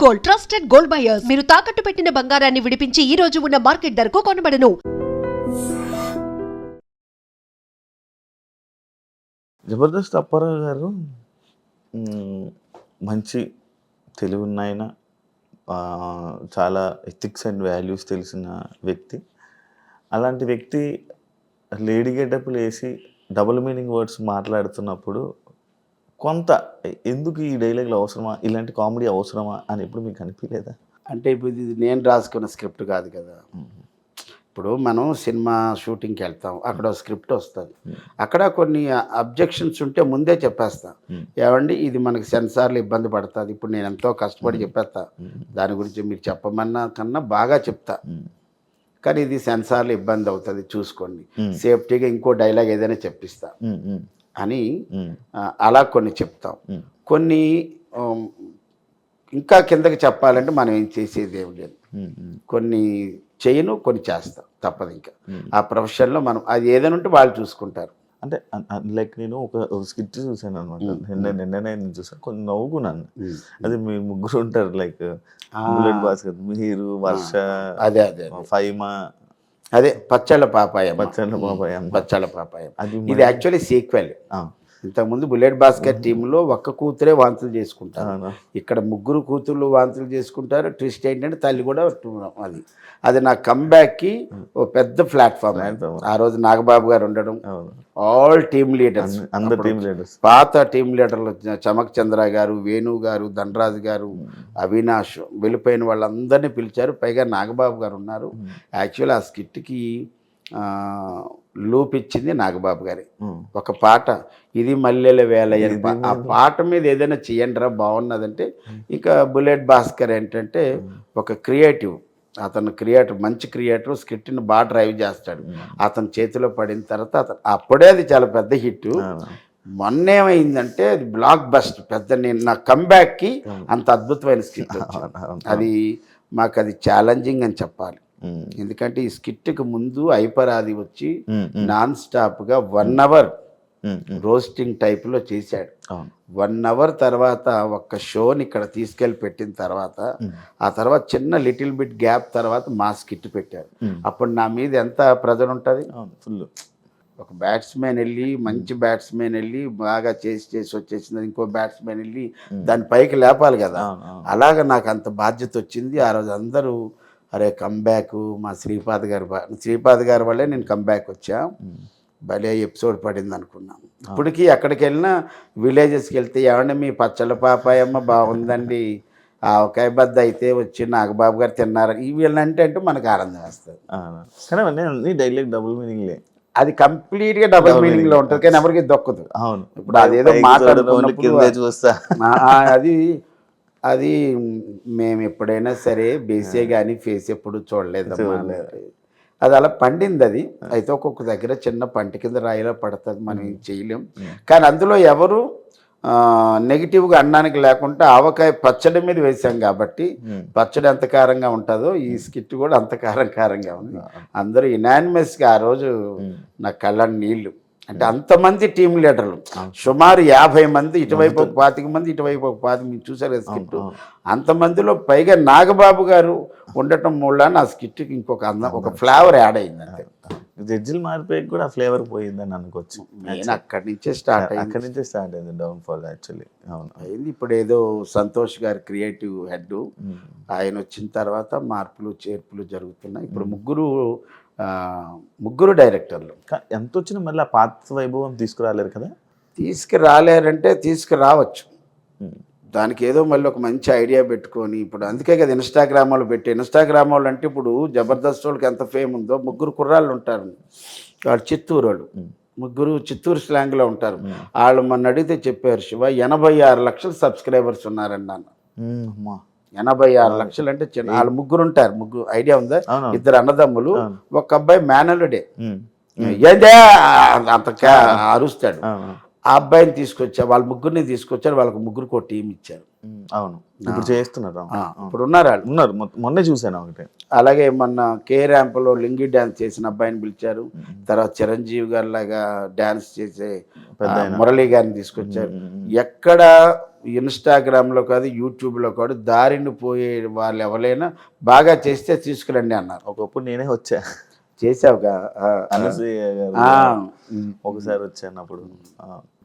Gold, trusted gold buyers. మీరు తాకట్టు పెట్టిన బంగారాన్ని విడిపించి ఈ రోజు ఉన్న మార్కెట్ ధరకు కొనబడను. జబర్దస్త్ అప్పారావు గారు మంచి తెలివున్న ఆయన, చాలా ఎథిక్స్ అండ్ వాల్యూస్ తెలిసిన వ్యక్తి. అలాంటి వ్యక్తి లేడీ గెటప్లు వేసి డబుల్ మీనింగ్ వర్డ్స్ మాట్లాడుతున్నప్పుడు కొంత ఎందుకు ఈ డైలాగులు అవసరమా, ఇలాంటి కామెడీ అవసరమా అని ఎప్పుడు మీకు అనిపించలేదా? అంటే ఇప్పుడు ఇది నేను రాసుకున్న స్క్రిప్ట్ కాదు కదా. ఇప్పుడు మనం సినిమా షూటింగ్కి వెళ్తాం, అక్కడ స్క్రిప్ట్ వస్తుంది, అక్కడ కొన్ని అబ్జెక్షన్స్ ఉంటే ముందే చెప్పేస్తా. ఏమండి ఇది మనకి సెన్సార్లు ఇబ్బంది పడుతుంది, ఇప్పుడు నేను ఎంతో కష్టపడి చెప్పేస్తా, దాని గురించి మీరు చెప్పమన్నా కన్నా బాగా చెప్తా, కానీ ఇది సెన్సార్లు ఇబ్బంది అవుతుంది చూసుకోండి, సేఫ్టీగా ఇంకో డైలాగ్ ఏదైనా చెప్పిస్తా అని అలా కొన్ని చెప్తాం. కొన్ని ఇంకా కిందకి చెప్పాలంటే మనం ఏం చేసేది ఏం లేదు, కొన్ని చేయను కొన్ని చేస్తాం, తప్పదు. ఇంకా ఆ ప్రొఫెషన్లో మనం అది ఏదైనా ఉంటే వాళ్ళు చూసుకుంటారు. అంటే లైక్ నేను ఒక స్కిట్ చూసాను అనమాట, నిన్ననే చూసాను, కొంచెం నవ్వుకున్నాను. అది మీ ముగ్గురు ఉంటారు, లైక్ బుల్లెట్ భాస్కర్, మీరు, వర్ష, అదే అదే ఫైమా, అదే పచ్చళ్ళ పాపాయం. అది ఇది యాక్చువల్లీ సీక్వెల్. ఇంతకుముందు బుల్లెట్ భాస్కర్ టీంలో ఒక్క కూతురే వాంతులు చేసుకుంటారు, ఇక్కడ ముగ్గురు కూతుర్లు వాంతులు చేసుకుంటారు. ట్విస్ట్ ఏంటంటే తల్లి కూడా అది నా కంబ్యాక్కి ఓ పెద్ద ప్లాట్ఫామ్. ఆ రోజు నాగబాబు గారు ఉండడం, ఆల్ టీమ్ లీడర్స్, పాత టీమ్ లీడర్లు చమక్ చంద్ర గారు, వేణు గారు, ధనరాజు గారు, అవినాష్, వెళ్ళిపోయిన వాళ్ళందరినీ పిలిచారు. పైగా నాగబాబు గారు ఉన్నారు. యాక్చువల్ ఆ స్కిట్కి లూప్ ఇచ్చింది నాగబాబు గారి. ఒక పాట, ఇది మల్లెల వేలయ్య, ఆ పాట మీద ఏదైనా చేయండిరా బాగున్నదంటే, ఇక బుల్లెట్ భాస్కర్ ఏంటంటే ఒక క్రియేటివ్, అతను క్రియేటర్, మంచి క్రియేటర్, స్క్రిప్ట్ని బాగా డ్రైవ్ చేస్తాడు. అతని చేతిలో పడిన తర్వాత అప్పుడే అది చాలా పెద్ద హిట్. మొన్న ఏమైందంటే అది బ్లాక్ బస్ట్, పెద్ద. నేను నా కంబ్యాక్కి అంత అద్భుతమైన స్క్రిప్ట్ అది మాకు అది ఛాలెంజింగ్ అని చెప్పాలి. ఎందుకంటే ఈ స్కిట్కి ముందు ఐపరాది వచ్చి నాన్ స్టాప్గా 1 hour రోస్టింగ్ టైప్లో చేశాడు. 1 hour తర్వాత ఒక్క షోని ఇక్కడ తీసుకెళ్ళి పెట్టిన తర్వాత, ఆ తర్వాత చిన్న లిటిల్ బిట్ గ్యాప్ తర్వాత మా స్కిట్ పెట్టారు. అప్పుడు నా మీద ఎంత ప్రెజర్ ఉంటుంది. ఫుల్. ఒక బ్యాట్స్మెన్ వెళ్ళి, మంచి బ్యాట్స్మెన్ వెళ్ళి బాగా చేసి వచ్చేసింది, ఇంకో బ్యాట్స్మెన్ వెళ్ళి దాని పైకి లేపాలి కదా. అలాగ నాకు అంత బాధ్యత వచ్చింది. ఆ రోజు అందరూ అరే కంబ్యాక్, మా శ్రీపాద్ గారి వల్లే నేను కంబ్యాక్ వచ్చా, భలే ఎపిసోడ్ పడింది అనుకున్నాం. ఇప్పటికీ ఎక్కడికి వెళ్ళినా విలేజెస్కి వెళ్తే ఏమన్నా మీ పచ్చళ్ళ పాపాయమ్మ బాగుందండి, ఆవకాయ బద్ద అయితే వచ్చి నాగబాబు గారు తిన్నారు, ఇవి అంటే మనకు ఆనందం వేస్తుంది. కానీ డైలాగ్ డబుల్ మీనింగ్లే, అది కంప్లీట్గా డబుల్ మీనింగ్లో ఉంటుంది, కానీ ఎవరికి దొక్కదు. అవును. ఇప్పుడు అదేదో అది మేము ఎప్పుడైనా సరే బేసే కానీ ఫేస్ ఎప్పుడు చూడలేదమ్మా. అది అలా పండింది. అది అయితే ఒక్కొక్క దగ్గర చిన్న పంట కింద రాయిలా పడుతుంది, మనం ఏం చేయలేం. కానీ అందులో ఎవరు నెగిటివ్గా అనడానికి లేకుండా ఆవకాయ పచ్చడి మీద వేసాం కాబట్టి పచ్చడి ఎంత కారంగా ఉంటుందో ఈ స్కిట్ కూడా అంత కారంగా ఉంది. అందరూ యునానిమస్గా ఆ రోజు నా కళ్ళ నీళ్ళు. అంటే అంతమంది టీం లీడర్లు, సుమారు 50 మంది, ఇటువైపు ఒక 25 మంది, ఇటువైపు ఒక 25, మీరు చూసారు కదా స్కిట్. అంతమందిలో పైగా నాగబాబు గారు ఉండటం మూలాన ఆ స్కిట్కి ఇంకొక ఒక ఫ్లేవర్ యాడ్ అయింది. అంతే, జడ్జిలు మారిపోయి కూడా ఫ్లేవర్ పోయిందని అనుకోవచ్చు. నేను అక్కడి నుంచే స్టార్ట్ అయింది డౌన్ఫాల్ యాక్చువల్లీ. అవును, అయింది. ఇప్పుడు ఏదో సంతోష్ గారు క్రియేటివ్ హెడ్, ఆయన వచ్చిన తర్వాత మార్పులు చేర్పులు జరుగుతున్నాయి. ఇప్పుడు ముగ్గురు డైరెక్టర్లు. ఎంత వచ్చినా మళ్ళీ ఆ పాత వైభవం తీసుకురాలేరు కదా. తీసుకురాలేరంటే తీసుకురావచ్చు, దానికి ఏదో మళ్ళీ ఒక మంచి ఐడియా పెట్టుకొని. ఇప్పుడు అందుకే కదా ఇన్స్టాగ్రామ్ వాళ్ళు అంటే ఇప్పుడు జబర్దస్త్ వాళ్ళకి ఎంత ఫేమ్ ఉందో, ముగ్గురు కుర్రాళ్ళు ఉంటారు, వాళ్ళు చిత్తూరు వాళ్ళు, ముగ్గురు చిత్తూరు స్లాంగ్లో ఉంటారు. వాళ్ళు మొన్న అడిగితే చెప్పారు, శివ 86 లక్షల సబ్స్క్రైబర్స్ ఉన్నారండి అన్న. 86 లక్షలు అంటే చిన్న. వాళ్ళు ముగ్గురు ఉంటారు, ముగ్గురు ఐడియా ఉందా, 2 అన్నదమ్ములు, ఒక అబ్బాయి మేనలుడే, ఏదే అంత అరుస్తాడు. ఆ అబ్బాయిని తీసుకొచ్చారు, వాళ్ళ ముగ్గురిని తీసుకొచ్చారు, వాళ్ళకి ముగ్గురికి ఒక టీం ఇచ్చారు. అవును, ఇప్పుడు చేస్తున్నారు. ఇప్పుడు ఉన్నారు వాళ్ళు. ఉన్నారు, మొన్నే చూశాను ఒకటి. అలాగే మొన్న కే ర్యాంప్లో లింగి డ్యాన్స్ చేసిన అబ్బాయిని పిలిచారు. తర్వాత చిరంజీవి గారి లాగా డ్యాన్స్ చేసే మురళీ గారిని తీసుకొచ్చారు. ఎక్కడ ఇన్స్టాగ్రామ్లో కాదు, యూట్యూబ్లో కాదు, దారిని పోయే వాళ్ళు ఎవరైనా బాగా చేస్తే తీసుకురండి అన్నారు. ఒకప్పుడు నేనే వచ్చా, చేసావుగా. ఒకసారి వచ్చాను అప్పుడు.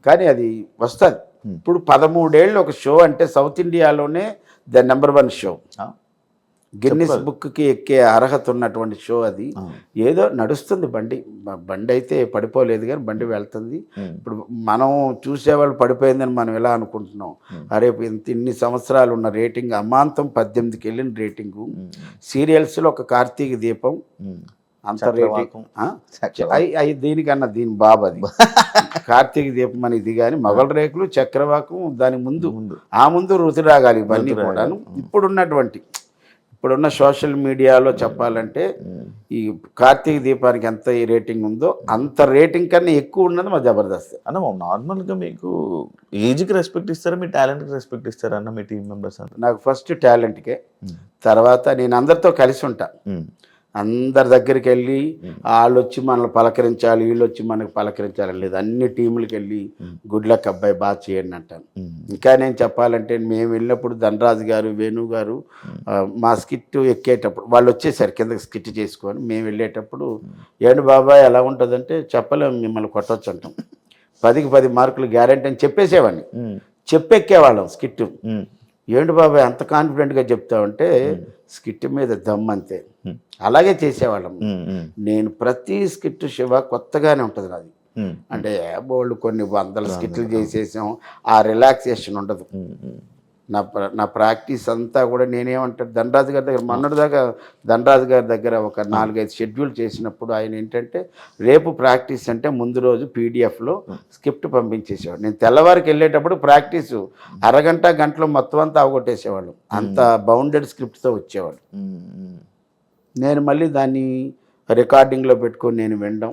కానీ అది వస్తుంది. ఇప్పుడు 13 ఏళ్ళు ఒక షో అంటే సౌత్ ఇండియాలోనే ద నెంబర్ 1 షో, గిన్నిస్ బుక్కి ఎక్కే అర్హత ఉన్నటువంటి షో అది. ఏదో నడుస్తుంది బండి అయితే పడిపోలేదు కానీ బండి వెళ్తుంది. ఇప్పుడు మనం చూసేవాళ్ళు పడిపోయిందని మనం ఎలా అనుకుంటున్నాం. అరే ఇన్ని సంవత్సరాలు ఉన్న రేటింగ్ అమాంతం 18కి వెళ్ళిన రేటింగు. సీరియల్స్లో ఒక కార్తీక దీపం అంత రేటింగ్ దీనికన్నా దీని బాబు అది కార్తీక దీపం అని ఇది. కానీ మొగల రేకులు, చక్రవాకం, దాని ముందు ఆ ముందు రుతురాగాలి ఇవన్నీ కూడాను. ఇప్పుడున్న సోషల్ మీడియాలో చెప్పాలంటే ఈ కార్తీక దీపానికి ఎంత రేటింగ్ ఉందో అంత రేటింగ్ కన్నా ఎక్కువ ఉన్నది మా జబర్దస్త్ అన్న. నార్మల్గా మీకు ఏజ్కి రెస్పెక్ట్ ఇస్తారా, మీ టాలెంట్కి రెస్పెక్ట్ ఇస్తారా అన్న మీ టీం మెంబర్స్ అంతా? నాకు ఫస్ట్ టాలెంట్కే, తర్వాత నేను అందరితో కలిసి ఉంటా. అందరి దగ్గరికి వెళ్ళి వాళ్ళు వచ్చి మనల్ని పలకరించాలి, వీళ్ళు వచ్చి మనకు పలకరించాలి లేదు. అన్ని టీములకి వెళ్ళి గుడ్ లక్ అబ్బాయి బాగా చేయండి అంటాను. ఇంకా నేను చెప్పాలంటే మేము వెళ్ళినప్పుడు ధనరాజు గారు, వేణు గారు మా స్కిట్ ఎక్కేటప్పుడు వాళ్ళు వచ్చేసారు కిందకి స్కిట్ చేసుకొని. మేము వెళ్ళేటప్పుడు ఏంటి బాబాయ్ ఎలా ఉంటుందంటే చెప్పలేము, మిమ్మల్ని కొట్టవచ్చు అంటాం. 10కి 10 మార్కులు గ్యారెంటీ అని చెప్పేసేవాడిని. చెప్పెక్కేవాళ్ళం స్కిట్. ఏంటి బాబాయ్ అంత కాన్ఫిడెంట్గా చెప్తావంటే స్కిట్ మీద దమ్ అంతే. అలాగే చేసేవాళ్ళం. నేను ప్రతి స్కిట్ శివ కొత్తగానే ఉంటుంది నాది. అంటే బోళ్ళు కొన్ని 100 స్కిట్లు చేసేసాం, ఆ రిలాక్సేషన్ ఉండదు. నా ప్రాక్టీస్ అంతా కూడా నేనేమంటాను, ధనరాజు గారి దగ్గర మొన్నటిదాకా ధనరాజు గారి దగ్గర ఒక 4-5 షెడ్యూల్ చేసినప్పుడు ఆయన ఏంటంటే రేపు ప్రాక్టీస్ అంటే ముందు రోజు పీడిఎఫ్లో స్క్రిప్ట్ పంపించేసేవాడు. నేను తెల్లవారికి వెళ్ళేటప్పుడు ప్రాక్టీసు అరగంట గంటలో మొత్తం అంతా అవగొట్టేసేవాళ్ళు. అంత బౌండెడ్ స్క్రిప్ట్తో వచ్చేవాడు. నేను మళ్ళీ దాన్ని రికార్డింగ్లో పెట్టుకొని నేను వినడం,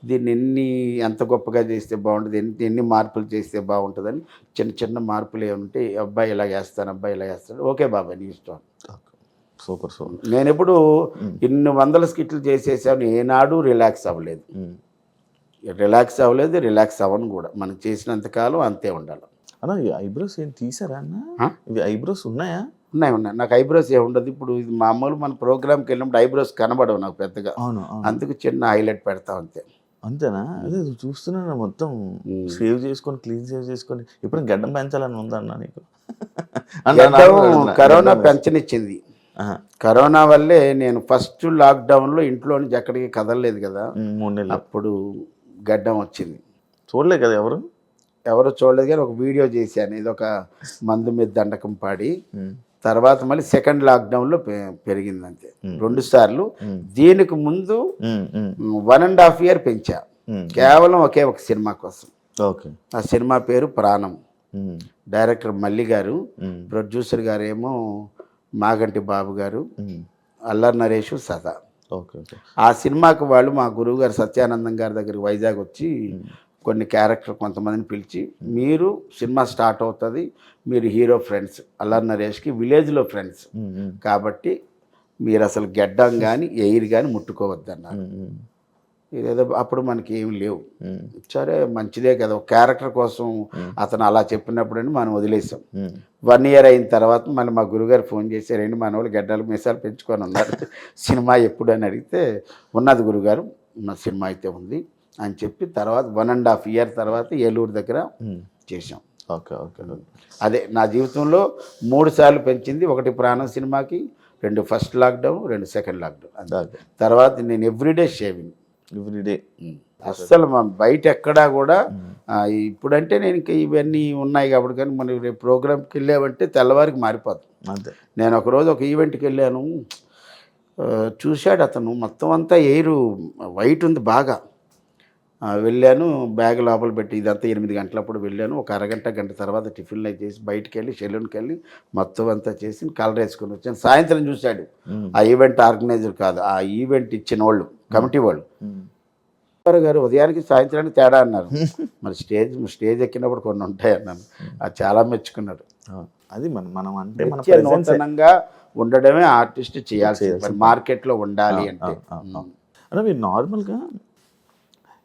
దీన్ని ఎంత గొప్పగా చేస్తే బాగుంటుంది, ఎన్ని మార్పులు చేస్తే బాగుంటుందని చిన్న చిన్న మార్పులు ఏమంటే అబ్బాయి ఇలా వేస్తాను, అబ్బాయి ఇలా వేస్తాను, ఓకే బాబాయ్ నీ ఇష్టం. సూపర్. నేను ఎప్పుడు ఇన్ని 100 స్కిట్లు చేసేసాను, ఏనాడు రిలాక్స్ అవ్వలేదు. రిలాక్స్ అవ్వను కూడా. మనం చేసినంతకాలం అంతే ఉండాలి. అన్న ఈ ఐబ్రోస్ ఏం తీసారా అన్న? ఇవి ఐబ్రోస్ ఉన్నాయా? ఉన్నాయి. నాకు ఐబ్రోస్ ఏ ఉండదు. ఇప్పుడు ఇది మామూలు మన ప్రోగ్రామ్కి వెళ్ళినప్పుడు ఐబ్రోస్ కనబడవు నాకు పెద్దగా. అందుకు చిన్న హైలైట్ పెడతా అంతే. అంతేనా? అదే చూస్తున్నాను మొత్తం సేవ్ చేసుకొని క్లీన్ చేసుకొని. ఇప్పుడు గడ్డం పెంచాలని ఉందన్న నీకు? కరోనా పెంచనిచ్చింది. కరోనా వల్లే నేను ఫస్ట్ లాక్డౌన్లో ఇంట్లో నుంచి ఎక్కడికి కదలలేదు కదా, 3 నెలలు. అప్పుడు గడ్డం వచ్చింది. చూడలేదు కదా ఎవరు చూడలేదు. కానీ ఒక వీడియో చేశాను, ఇది ఒక మందు మీద దండకం పాడి. తర్వాత మళ్ళీ సెకండ్ లాక్డౌన్లో పెరిగింది అంతే. 2 సార్లు. దీనికి ముందు 1.5 year పెంచా, కేవలం ఒకే ఒక సినిమా కోసం. ఆ సినిమా పేరు ప్రాణం. డైరెక్టర్ మల్లి గారు, ప్రొడ్యూసర్ గారు ఏమో మాగంటి బాబు గారు, అల్లరి నరేష్, సదా. ఆ సినిమాకి వాళ్ళు మా గురువు గారు సత్యానందం గారి దగ్గరికి వైజాగ్ వచ్చి కొన్ని క్యారెక్టర్ కొంతమందిని పిలిచి, మీరు సినిమా స్టార్ట్ అవుతుంది, మీరు హీరో ఫ్రెండ్స్, అల్లరి నరేష్కి విలేజ్లో ఫ్రెండ్స్ కాబట్టి మీరు అసలు గెడ్డం కానీ ఎయిర్ కానీ ముట్టుకోవద్దన్నారు. ఇదేదో అప్పుడు మనకి ఏమి లేవు. సరే మంచిదే కదా, ఒక క్యారెక్టర్ కోసం అతను అలా చెప్పినప్పుడు మనం వదిలేసాం. 1 year అయిన తర్వాత మళ్ళీ మా గురుగారు ఫోన్ చేసి, రెండు మన వాళ్ళు గడ్డలు మీసాలు పెంచుకొని ఉన్నారు, సినిమా ఎప్పుడు అని అడిగితే, ఉన్నది గురుగారు, ఉన్న సినిమా అయితే ఉంది అని చెప్పి తర్వాత 1.5 year తర్వాత ఏలూరు దగ్గర చేసాం. అదే నా జీవితంలో 3 సార్లు పెంచింది. 1 ప్రాణం సినిమాకి, 2 ఫస్ట్ లాక్డౌన్, 2 సెకండ్ లాక్డౌన్. తర్వాత నేను ఎవ్రీడే షేవింగ్, ఎవ్రీడే. అస్సలు బయట ఎక్కడా కూడా ఇప్పుడంటే నేను ఇంకా ఇవన్నీ ఉన్నాయి కాబట్టి, కానీ మనం రేపు ప్రోగ్రామ్కి వెళ్ళామంటే తెల్లవారికి మారిపోతుంది. నేను ఒకరోజు ఒక ఈవెంట్కి వెళ్ళాను, చూశాడు అతను మొత్తం అంతా ఎయిర్ వైట్ ఉంది బాగా. వెళ్ళాను, బ్యాగ్ లోపల పెట్టి, ఇదంతా 8 గంటలప్పుడు వెళ్ళాను. ఒక అరగంట గంట తర్వాత టిఫిన్లు చేసి బయటికి వెళ్ళి సెలూన్కి వెళ్ళి మొత్తం అంతా చేసి కలర్ వేసుకొని వచ్చాను. సాయంత్రం చూశాడు, ఆ ఈవెంట్ ఆర్గనైజర్ కాదు, ఆ ఈవెంట్ ఇచ్చిన వాళ్ళు, కమిటీ వాళ్ళు, గారు ఉదయానికి సాయంత్రానికి తేడా అన్నారు. మరి స్టేజ్ ఎక్కినప్పుడు కొన్ని ఉంటాయి అన్నాను. అది చాలా మెచ్చుకున్నాడు. అది మనం అంటే మన నిత్య నూతనంగా ఉండడమే ఆర్టిస్ట్ చేయాల్సింది మరి మార్కెట్లో ఉండాలి అంటే. అంటే మీరు నార్మల్గా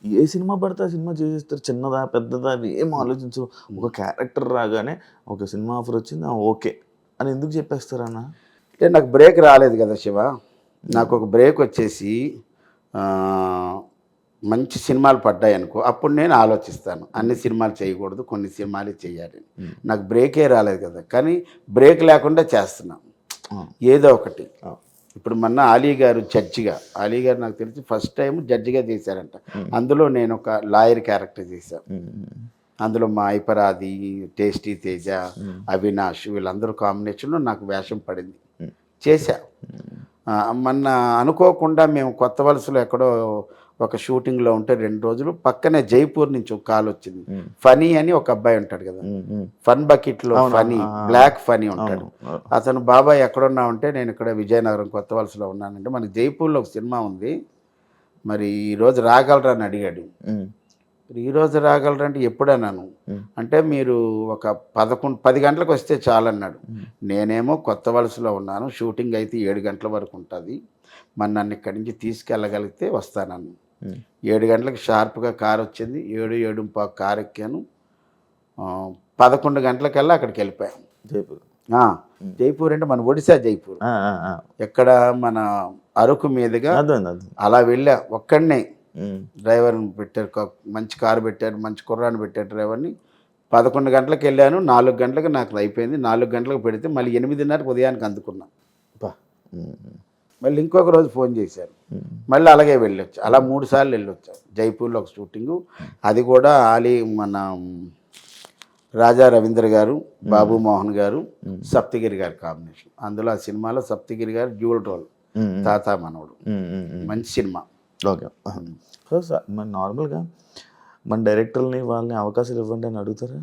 ఏ సినిమా పడితే ఆ సినిమా చేసేస్తారు, చిన్నదా పెద్దదా అవి ఏం ఆలోచించరు. ఒక క్యారెక్టర్ రాగానే ఒక సినిమా ఆఫర్ వచ్చింది ఓకే అని ఎందుకు చెప్పేస్తారన్న? అంటే నాకు బ్రేక్ రాలేదు కదా శివ, నాకు ఒక బ్రేక్ వచ్చేసి మంచి సినిమాలు పడ్డాయి అనుకో, అప్పుడు నేను ఆలోచిస్తాను అన్ని సినిమాలు చేయకూడదు, కొన్ని సినిమాలు చేయాలి. నాకు బ్రేకే రాలేదు కదా, కానీ బ్రేక్ లేకుండా చేస్తున్నాను ఏదో ఒకటి. ఇప్పుడు మొన్న అలీ గారు జడ్జిగా, అలీ గారు నాకు తెలిసి ఫస్ట్ టైం జడ్జిగా చేశారంట. అందులో నేను ఒక లాయర్ క్యారెక్టర్ చేశాను. అందులో మా ఐపరాది, టేస్టీ తేజ, అవినాష్ వీళ్ళందరూ కాంబినేషన్లో నాకు వేషం పడింది, చేశా. మొన్న అనుకోకుండా మేము కొత్త వలసలో ఎక్కడో ఒక షూటింగ్లో ఉంటే 2 రోజులు పక్కనే జైపూర్ నుంచి ఒక కాల్ వచ్చింది. ఫనీ అని ఒక అబ్బాయి ఉంటాడు కదా, ఫన్ బకెట్లో ఫనీ, బ్లాక్ ఫనీ ఉంటాడు. అతను బాబాయ్ ఎక్కడున్నా ఉంటే నేను ఇక్కడ విజయనగరం కొత్త వలసలో ఉన్నానంటే మనకి జైపూర్లో ఒక సినిమా ఉంది, మరి ఈరోజు రాగలరా అని అడిగాడు. ఈరోజు రాగలరా అంటే ఎప్పుడన్నాను అంటే మీరు ఒక 10 గంటలకు వస్తే చాలన్నాడు. నేనేమో కొత్త వలసలో ఉన్నాను, షూటింగ్ అయితే 7 గంటల వరకు ఉంటుంది, మరి నన్ను ఇక్కడి నుంచి తీసుకెళ్ళగలిగితే వస్తానన్ను. 7 గంటలకు షార్ప్గా కారు వచ్చింది, 7:15 కారు ఎక్కాను. 11 గంటలకల్లా అక్కడికి వెళ్ళిపోయాం. జైపూర్ జైపూర్ అంటే మన ఒడిశా జైపూర్, ఎక్కడ మన అరకు మీదుగా అలా వెళ్ళా. ఒక్కడనే డ్రైవర్ని పెట్టారు, మంచి కారు పెట్టారు, మంచి కుర్రాన్ని పెట్టారు డ్రైవర్ని. 11 గంటలకు వెళ్ళాను, 4 గంటలకు నాకు అయిపోయింది. 4 గంటలకు పెడితే మళ్ళీ 8:30 ఉదయానికి అందుకున్నా. మళ్ళీ ఇంకొక రోజు ఫోన్ చేశారు, మళ్ళీ అలాగే వెళ్ళొచ్చు. అలా 3 సార్లు వెళ్ళొచ్చా జైపూర్లో ఒక షూటింగు. అది కూడా మన రాజా రవీంద్ర గారు, బాబు మోహన్ గారు, సప్తగిరి గారి కాంబినేషన్. అందులో ఆ సినిమాలో సప్తగిరి గారు డ్యూయల్ రోల్, తాత మనవడు, మంచి సినిమా. ఓకే. సో సార్ మన నార్మల్గా మన డైరెక్టర్ని వాళ్ళని అవకాశాలు ఇవ్వండి అని అడుగుతారా?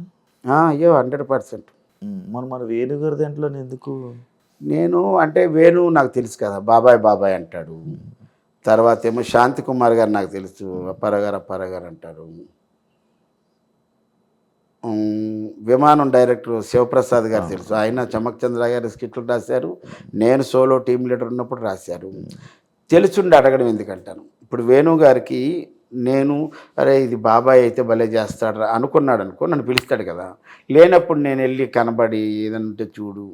అయ్యో 100%. మన వేణు గారి దాంట్లో ఎందుకు? నేను అంటే వేణు నాకు తెలుసు కదా, బాబాయ్ బాబాయ్ అంటాడు. తర్వాత ఏమో శాంతి కుమార్ గారు నాకు తెలుసు, అప్పారాగారు అంటారు. విమానం డైరెక్టర్ శివప్రసాద్ గారు తెలుసు, ఆయన చమక్ చంద్ర గారి స్కిట్లు రాశారు, నేను సోలో టీమ్ లీడర్ ఉన్నప్పుడు రాశారు. తెలుసుండి అడగడం ఎందుకంటాను. ఇప్పుడు వేణు గారికి నేను అరే ఇది బాబాయ్ అయితే భలే చేస్తాడు అనుకున్నాడు అనుకో, నన్ను పిలుస్తాడు కదా. లేనప్పుడు నేను వెళ్ళి కనబడి ఏదంటే చూడు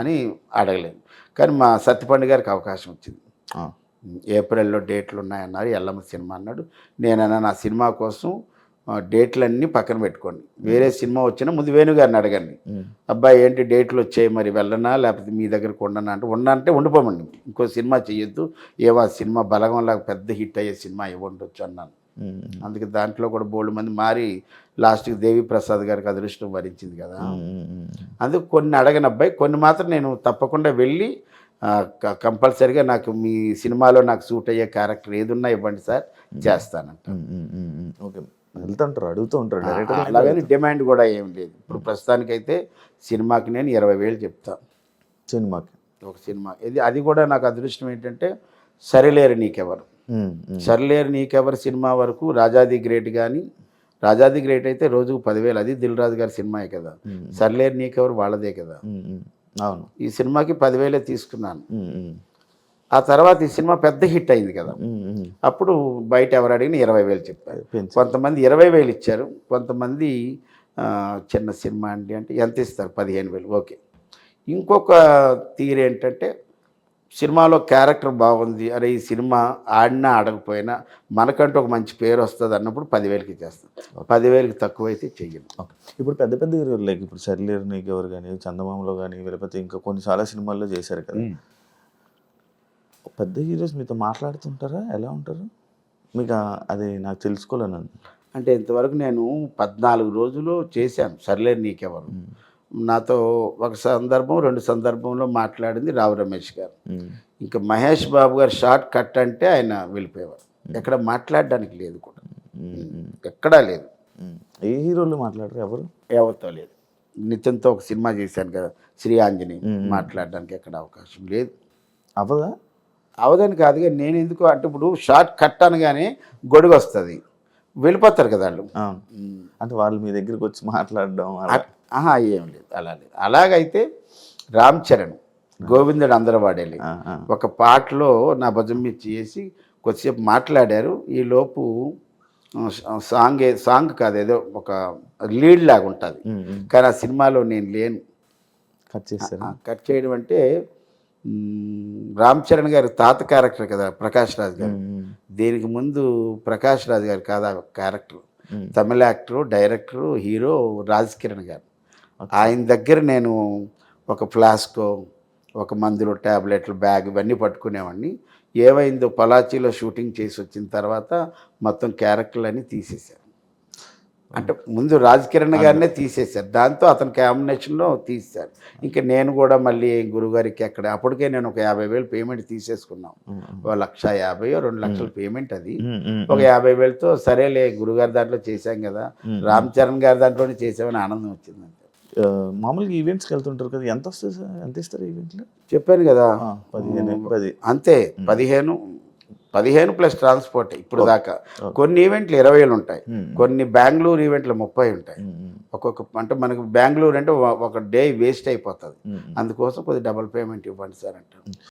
అని అడగలేను. కానీ మా సత్యపండు గారికి అవకాశం వచ్చింది. ఏప్రిల్లో డేట్లు ఉన్నాయన్నారు, ఎల్లమ్మ సినిమా అన్నాడు. నేనన్నా నా సినిమా కోసం డేట్లన్నీ పక్కన పెట్టుకోండి, వేరే సినిమా వచ్చినా ముందు వేణుగారిని అడగండి, అబ్బాయి ఏంటి డేట్లు వచ్చాయి మరి వెళ్ళనా లేకపోతే మీ దగ్గరకు ఉండనా అంటే ఉండంటే ఉండిపోమండి, ఇంకో సినిమా చేయొద్దు, ఏవో ఆ సినిమా బలగంలాగా పెద్ద హిట్ అయ్యే సినిమా ఇవ్వండొచ్చు అన్నాను. అందుకే దాంట్లో కూడా బోల్డ్ మంది మారి లాస్ట్కి దేవి ప్రసాద్ గారికి అదృష్టం వరించింది కదా. అందుకు కొన్ని అడగని అబ్బాయి, కొన్ని మాత్రం నేను తప్పకుండా వెళ్ళి కంపల్సరీగా నాకు మీ సినిమాలో నాకు సూట్ అయ్యే క్యారెక్టర్ ఏదున్నా ఇవ్వండి సార్ చేస్తానంట. ఓకే, వెళ్తుంటారు, అడుగుతూ ఉంటారు డైరెక్టర్. అలాగని డిమాండ్ కూడా ఏం లేదు. ఇప్పుడు ప్రస్తుతానికైతే సినిమాకి నేను 20,000 చెప్తాను సినిమాకి, ఒక సినిమా. అది కూడా నాకు అదృష్టం ఏంటంటే సరిలేరు నీకెవరు, సరిలేరు నీకెవరు సినిమా వరకు రాజాది గ్రేట్ కానీ, రాజాది గ్రేట్ అయితే రోజుకు 10,000, అది దిల్ రాజు గారి సినిమాయే కదా. సరిలేరు నీకెవరు వాళ్ళదే కదా. అవును, ఈ సినిమాకి 10,000 తీసుకున్నాను. ఆ తర్వాత ఈ సినిమా పెద్ద హిట్ అయింది కదా, అప్పుడు బయట ఎవరు అడిగినా 20,000 చెప్పారు. కొంతమంది 20,000 ఇచ్చారు, కొంతమంది చిన్న సినిమా అండి అంటే ఎంత ఇస్తారు 15,000. ఓకే. ఇంకొక తీరు ఏంటంటే సినిమాలో క్యారెక్టర్ బాగుంది, అరే ఈ సినిమా ఆడినా ఆడకపోయినా మనకంటూ ఒక మంచి పేరు వస్తుంది అన్నప్పుడు 10,000కి చేస్తాం. 10,000కి తక్కువ అయితే చెయ్యను. ఇప్పుడు పెద్ద పెద్ద హీరోలు లైక్ ఇప్పుడు సరిలేరు నీకెవరు కానీ, చందమామలో కానీ, లేకపోతే ఇంకా కొన్ని చాలా సినిమాల్లో చేశారు కదా, పెద్ద హీరోస్ మీతో మాట్లాడుతుంటారా? ఎలా ఉంటారు మీకు? అది నాకు తెలుసుకోలేను. అంటే ఇంతవరకు నేను 14 రోజులు చేశాను సర్లేరు నీకెవరు. నాతో ఒక సందర్భం 2 సందర్భంలో మాట్లాడింది రావు రమేష్ గారు. ఇంకా మహేష్ బాబు గారు షార్ట్ కట్ అంటే ఆయన వెళ్ళిపోయేవారు, ఎక్కడ మాట్లాడడానికి లేదు కూడా, ఎక్కడా లేదు. ఏ హీరోలు మాట్లాడరు? ఎవరితో లేదు. నితిన్తో ఒక సినిమా చేశాను కదా శ్రీ ఆంజనేయ, మాట్లాడడానికి ఎక్కడ అవకాశం లేదు. అవదని కాదుగా, నేను ఎందుకు అంటే ఇప్పుడు షార్ట్ కట్ అనగానే గొడుగు వస్తుంది, వెళ్ళిపోతారు కదా వాళ్ళు. అంటే వాళ్ళు మీ దగ్గరికి వచ్చి మాట్లాడడం ఆహా ఏం లేదు అలా లేదు. అలాగైతే రామ్ చరణ్ గోవిందుడు అందరూ వాడేలి ఒక పాటలో నా భుజం మీద చేసి కొద్దిసేపు మాట్లాడారు. ఈ లోపు సాంగ్ కాదు, ఏదో ఒక లీడ్ లాగా ఉంటుంది. కానీ ఆ సినిమాలో నేను లేను. కట్ చేస్తారు. కట్ చేయడం అంటే రామ్ చరణ్ గారి తాత క్యారెక్టర్ కదా ప్రకాష్ రాజ్ గారు. దీనికి ముందు ప్రకాష్ రాజ్ గారు కాదు ఆ character. Tamil actor, director, hero Raj Kiran గారు. ఆయన దగ్గర నేను ఒక ఫ్లాస్కో, ఒక మందులు, ట్యాబ్లెట్లు, బ్యాగ్ ఇవన్నీ పట్టుకునేవాడిని. ఏమైందో పలాచీలో షూటింగ్ చేసి వచ్చిన తర్వాత మొత్తం క్యారెక్టర్లన్నీ తీసేశారు. అంటే ముందు రాజ్ కిరణ్ గారినే తీసేశారు, దాంతో అతని కాంబినేషన్లో తీసేశారు. ఇంకా నేను కూడా మళ్ళీ గురుగారికి అక్కడ అప్పటికే నేను ఒక 50,000 పేమెంట్ తీసేసుకున్నాం. 1,50,000 2 లక్షల పేమెంట్ అది. ఒక 50,000తో సరేలే గురుగారి దాంట్లో చేశాం కదా, రామ్ చరణ్ గారి దాంట్లోనే చేసామని ఆనందం వచ్చింది. మామూలుగా ఈవెంట్స్కి వెళ్తుంటారు కదా, ఎంత వస్తుంది సార్? ఎంత ఇస్తారు ఈవెంట్లో? చెప్పాను కదా 15 అంతే. 15 ప్లస్ ట్రాన్స్పోర్ట్ ఇప్పుడు దాకా. కొన్ని ఈవెంట్లు 20,000 ఉంటాయి, కొన్ని బెంగళూరు ఈవెంట్లు 30 ఉంటాయి. అంటే మనకు బెంగళూరు అంటే ఒక డే వేస్ట్ అయిపోతుంది. అందుకోసం కొద్దిగా డబుల్ పేమెంట్ ఇవ్వండి సార్ అంటారు.